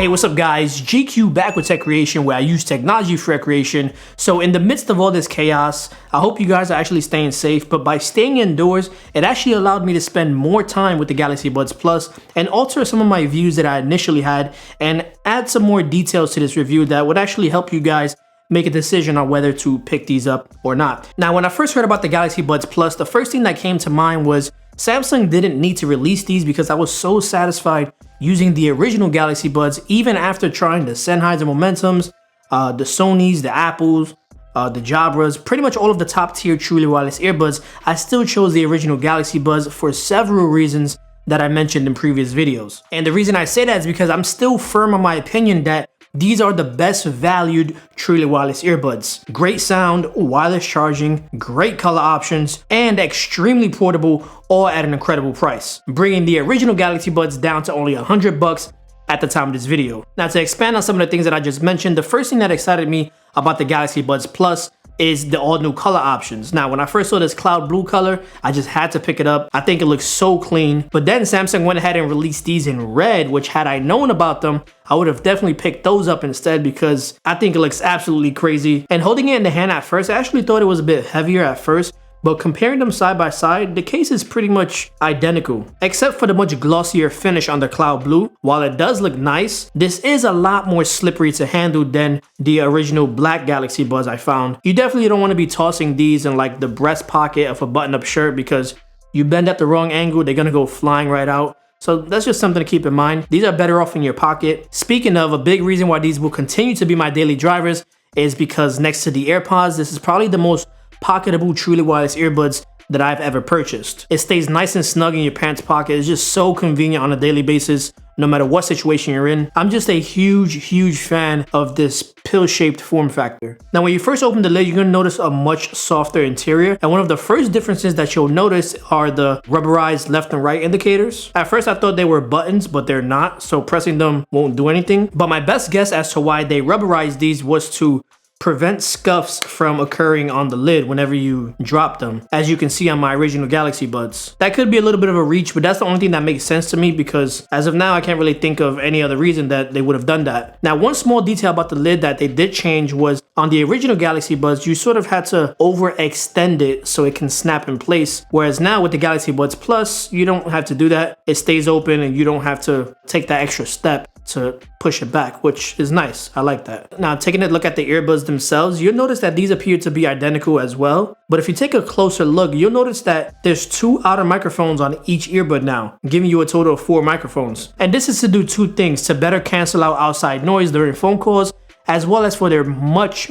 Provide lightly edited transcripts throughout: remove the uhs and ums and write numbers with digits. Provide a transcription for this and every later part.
Hey, what's up guys? GQ back with Teqreation, where I use technology for recreation. So in the midst of all this chaos, I hope you guys are actually staying safe, but by staying indoors, it actually allowed me to spend more time with the Galaxy Buds Plus and alter some of my views that I initially had and add some more details to this review that would actually help you guys make a decision on whether to pick these up or not. Now, when I first heard about the Galaxy Buds Plus, the first thing that came to mind was Samsung didn't need to release these because I was so satisfied using the original Galaxy Buds even after trying the Sennheiser Momentums, the Sonys, the Apples, the Jabras, pretty much all of the top tier Truly Wireless Earbuds. I still chose the original Galaxy Buds for several reasons that I mentioned in previous videos. And the reason I say that is because I'm still firm on my opinion that these are the best valued Truly Wireless Earbuds. Great sound, wireless charging, great color options, and extremely portable, all at an incredible price, bringing the original Galaxy Buds down to only $100 at the time of this video. Now, to expand on some of the things that I just mentioned, the first thing that excited me about the Galaxy Buds Plus is the all new color options. Now, when I first saw this cloud blue color, I just had to pick it up. I think it looks so clean. But then Samsung went ahead and released these in red, which had I known about them, I would have definitely picked those up instead because I think it looks absolutely crazy. And holding it in the hand at first, I actually thought it was a bit heavier at first, but comparing them side by side, the case is pretty much identical, except for the much glossier finish on the cloud blue. While it does look nice, this is a lot more slippery to handle than the original black Galaxy Buds I found. You definitely don't want to be tossing these in like the breast pocket of a button-up shirt because you bend at the wrong angle, they're gonna go flying right out. So that's just something to keep in mind. These are better off in your pocket. Speaking of, a big reason why these will continue to be my daily drivers is because next to the AirPods, this is probably the most pocketable Truly Wireless Earbuds that I've ever purchased. It stays nice and snug in your pants pocket. It's just so convenient on a daily basis, no matter what situation you're in. I'm just a huge fan of this pill-shaped form factor. Now, when you first open the lid, you're gonna notice a much softer interior. And one of the first differences that you'll notice are the rubberized left and right indicators. At first, I thought they were buttons, but they're not. So pressing them won't do anything. But my best guess as to why they rubberized these was to prevent scuffs from occurring on the lid whenever you drop them, as you can see on my original Galaxy Buds. That could be a little bit of a reach, but that's the only thing that makes sense to me because as of now, I can't really think of any other reason that they would have done that. Now, one small detail about the lid that they did change was on the original Galaxy Buds, you sort of had to overextend it so it can snap in place. Whereas now with the Galaxy Buds Plus, you don't have to do that. It stays open and you don't have to take that extra step to push it back, which is nice. I like that. Now, taking a look at the earbuds themselves, you'll notice that these appear to be identical as well. But if you take a closer look, you'll notice that there's 2 outer microphones on each earbud now, giving you a total of 4 microphones. And this is to do 2 things: to better cancel out outside noise during phone calls, as well as for their much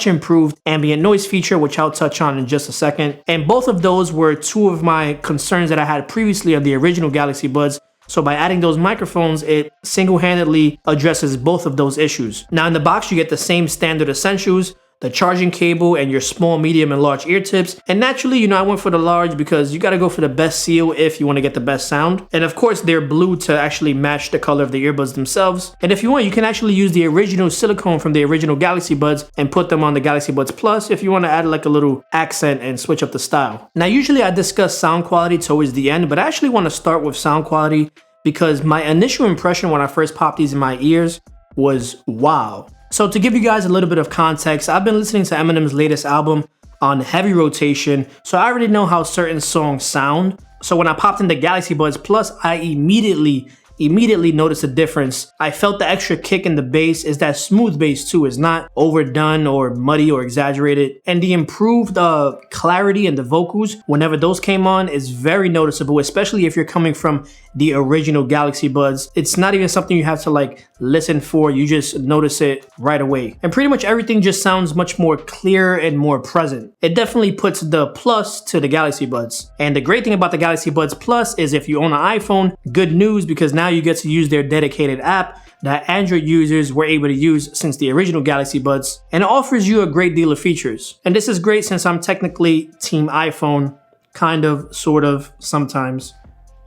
improved ambient noise feature, which I'll touch on in just a second. And both of those were 2 of my concerns that I had previously on the original Galaxy Buds. So by adding those microphones, it single-handedly addresses both of those issues. Now in the box, you get the same standard essentials, the charging cable, and your small, medium, and large ear tips. And naturally, you know, I went for the large because you gotta go for the best seal if you wanna get the best sound. And of course, they're blue to actually match the color of the earbuds themselves. And if you want, you can actually use the original silicone from the original Galaxy Buds and put them on the Galaxy Buds Plus if you wanna add like a little accent and switch up the style. Now, usually I discuss sound quality towards the end, but I actually wanna start with sound quality because my initial impression when I first popped these in my ears was wow. So to give you guys a little bit of context, I've been listening to Eminem's latest album on heavy rotation, so I already know how certain songs sound. So when I popped in the Galaxy Buds Plus, I immediately noticed a difference. I felt the extra kick in the bass. Is that smooth bass too. It's not overdone or muddy or exaggerated. And the improved clarity in the vocals, whenever those came on, is very noticeable, especially if you're coming from the original Galaxy Buds. It's not even something you have to like listen for. You just notice it right away. And pretty much everything just sounds much more clear and more present. It definitely puts the plus to the Galaxy Buds. And the great thing about the Galaxy Buds Plus is if you own an iPhone, good news, because now you get to use their dedicated app that Android users were able to use since the original Galaxy Buds, and it offers you a great deal of features. And this is great since I'm technically team iPhone, kind of, sort of, sometimes.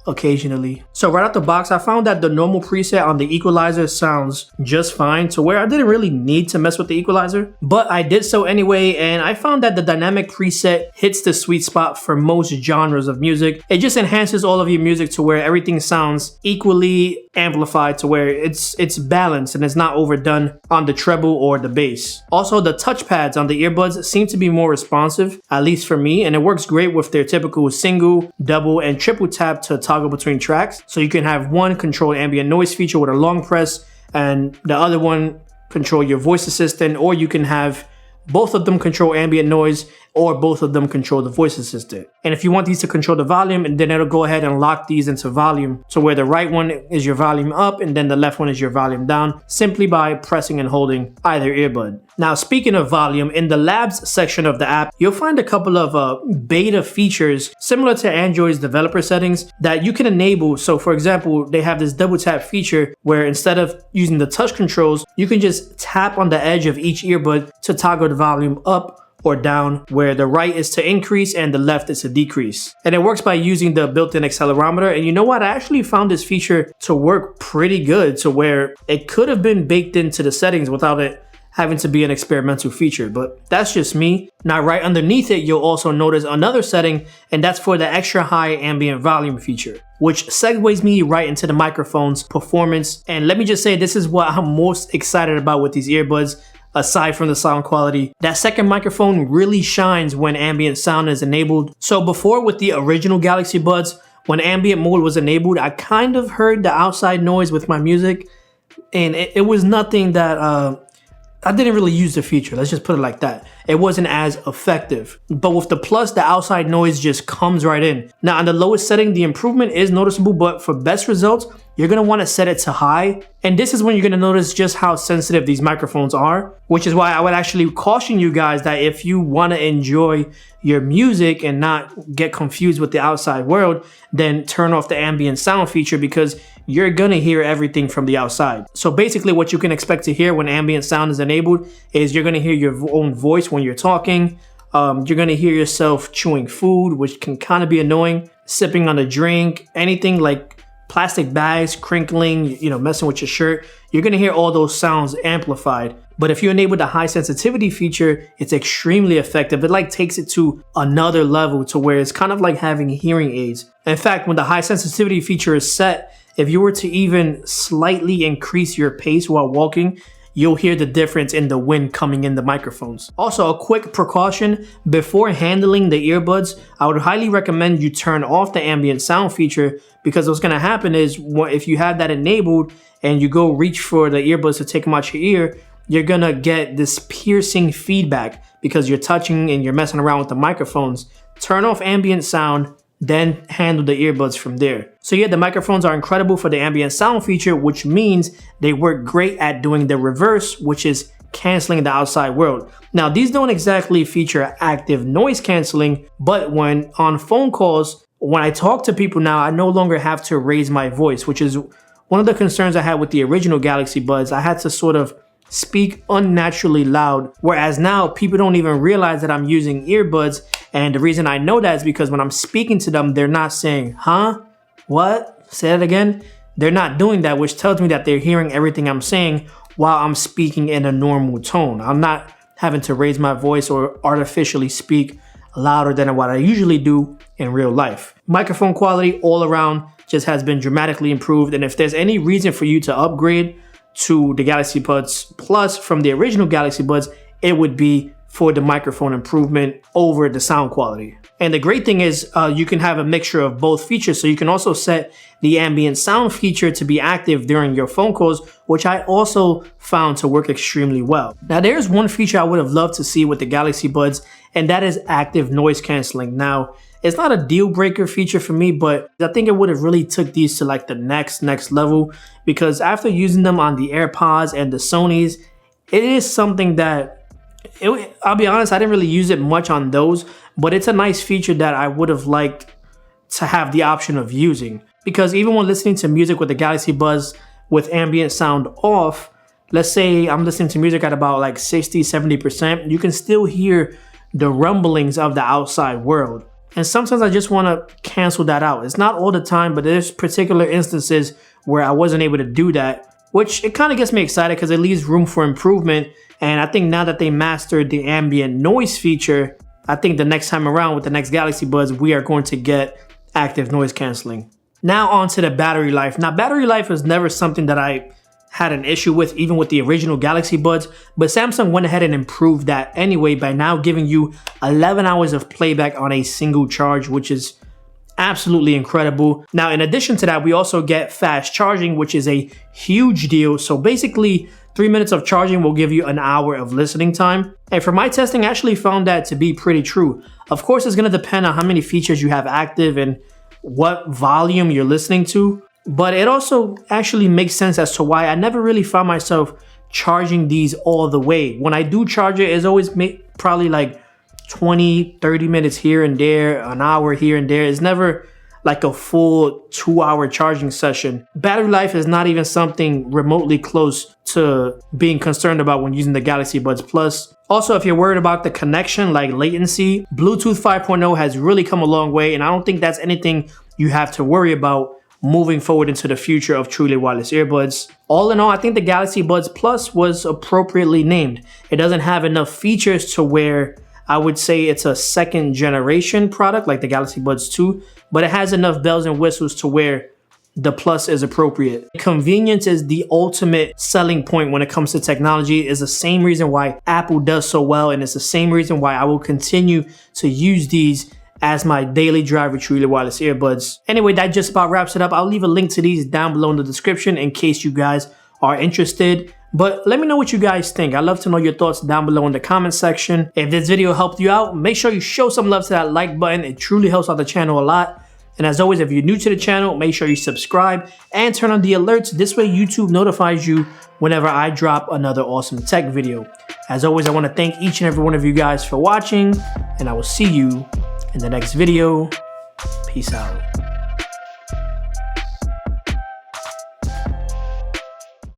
occasionally. So right out the box, I found that the normal preset on the equalizer sounds just fine, to where I didn't really need to mess with the equalizer, but I did so anyway, and I found that the dynamic preset hits the sweet spot for most genres of music. It just enhances all of your music to where everything sounds equally amplified, to where it's balanced and it's not overdone on the treble or the bass. Also, the touchpads on the earbuds seem to be more responsive, at least for me, and it works great with their typical single, double, and triple tap to toggle between tracks. So you can have one control ambient noise feature with a long press, and the other one control your voice assistant, or you can have both of them control ambient noise, or both of them control the voice assistant. And if you want these to control the volume, and then it'll go ahead and lock these into volume, so where the right one is your volume up and then the left one is your volume down, simply by pressing and holding either earbud. Now, speaking of volume, in the labs section of the app, you'll find a couple of beta features similar to Android's developer settings that you can enable. So for example, they have this double tap feature where instead of using the touch controls, you can just tap on the edge of each earbud to toggle the volume up or down, where the right is to increase and the left is to decrease. And it works by using the built-in accelerometer. And you know what? I actually found this feature to work pretty good, to where it could have been baked into the settings without it having to be an experimental feature, but that's just me. Now, right underneath it, you'll also notice another setting, and that's for the extra high ambient volume feature, which segues me right into the microphone's performance. And let me just say, this is what I'm most excited about with these earbuds. Aside from the sound quality, that second microphone really shines when ambient sound is enabled. So before, with the original Galaxy Buds, when ambient mode was enabled, I kind of heard the outside noise with my music, and it was nothing that I didn't really use the feature, let's just put it like that. It wasn't as effective. But with the Plus, the outside noise just comes right in. Now, on the lowest setting, the improvement is noticeable, but for best results, you're gonna wanna set it to high. And this is when you're gonna notice just how sensitive these microphones are, which is why I would actually caution you guys that if you wanna enjoy your music and not get confused with the outside world, then turn off the ambient sound feature, because you're gonna hear everything from the outside. So basically what you can expect to hear when ambient sound is enabled is you're gonna hear your own voice when you're talking. You're gonna hear yourself chewing food, which can kind of be annoying, sipping on a drink, anything like plastic bags crinkling, messing with your shirt. You're gonna hear all those sounds amplified. But if you enable the high sensitivity feature, it's extremely effective. It like takes it to another level, to where it's kind of like having hearing aids. In fact, when the high sensitivity feature is set, if you were to even slightly increase your pace while walking, you'll hear the difference in the wind coming in the microphones. Also, a quick precaution, before handling the earbuds, I would highly recommend you turn off the ambient sound feature, because what's gonna happen is if you have that enabled and you go reach for the earbuds to take them out your ear, you're gonna get this piercing feedback because you're touching and you're messing around with the microphones. Turn off ambient sound, then handle the earbuds from there. So yeah, the microphones are incredible for the ambient sound feature, which means they work great at doing the reverse, which is canceling the outside world. Now, these don't exactly feature active noise canceling, but when on phone calls, when I talk to people now, I no longer have to raise my voice, which is one of the concerns I had with the original Galaxy Buds. I had to sort of speak unnaturally loud, whereas now people don't even realize that I'm using earbuds. And the reason I know that is because when I'm speaking to them, they're not saying, huh? What? Say that again? They're not doing that, which tells me that they're hearing everything I'm saying while I'm speaking in a normal tone. I'm not having to raise my voice or artificially speak louder than what I usually do in real life. Microphone quality all around just has been dramatically improved. And if there's any reason for you to upgrade to the Galaxy Buds Plus from the original Galaxy Buds, it would be for the microphone improvement over the sound quality. And the great thing is you can have a mixture of both features. So you can also set the ambient sound feature to be active during your phone calls, which I also found to work extremely well. Now, there's one feature I would have loved to see with the Galaxy Buds, and that is active noise canceling. Now, it's not a deal breaker feature for me, but I think it would have really took these to like the next level, because after using them on the AirPods and the Sonys, it is something that I'll be honest, I didn't really use it much on those, but it's a nice feature that I would have liked to have the option of using. Because even when listening to music with the Galaxy Buds with ambient sound off, let's say I'm listening to music at about like 60, 70%, you can still hear the rumblings of the outside world. and sometimes I just want to cancel that out. It's not all the time, but there's particular instances where I wasn't able to do that, which it kind of gets me excited because it leaves room for improvement. And I think now that they mastered the ambient noise feature, I think the next time around with the next Galaxy Buds, we are going to get active noise canceling. Now on to the battery life. Now battery life was never something that I had an issue with, even with the original Galaxy Buds, but Samsung went ahead and improved that anyway by now giving you 11 hours of playback on a single charge, which is absolutely incredible. Now, in addition to that, we also get fast charging, which is a huge deal. So basically 3 minutes of charging will give you an hour of listening time. And for my testing, I actually found that to be pretty true. Of course, it's going to depend on how many features you have active and what volume you're listening to. But it also actually makes sense as to why I never really found myself charging these all the way. When I do charge it, it's always probably like 20, 30 minutes here and there, an hour here and there. It's never like a full 2-hour charging session. Battery life is not even something remotely close to being concerned about when using the Galaxy Buds Plus. Also, if you're worried about the connection, like latency, Bluetooth 5.0 has really come a long way, and I don't think that's anything you have to worry about moving forward into the future of Truly Wireless Earbuds. All in all, I think the Galaxy Buds Plus was appropriately named. It doesn't have enough features to where I would say it's a second generation product like the Galaxy Buds 2, but it has enough bells and whistles to where the Plus is appropriate. Convenience is the ultimate selling point when it comes to technology. It's the same reason why Apple does so well, and it's the same reason why I will continue to use these as my daily drive with Truly Wireless Earbuds. Anyway, that just about wraps it up. I'll leave a link to these down below in the description in case you guys are interested. But let me know what you guys think. I'd love to know your thoughts down below in the comment section. If this video helped you out, make sure you show some love to that like button. It truly helps out the channel a lot. And as always, if you're new to the channel, make sure you subscribe and turn on the alerts. This way YouTube notifies you whenever I drop another awesome tech video. As always, I want to thank each and every one of you guys for watching, and I will see you in the next video. Peace out.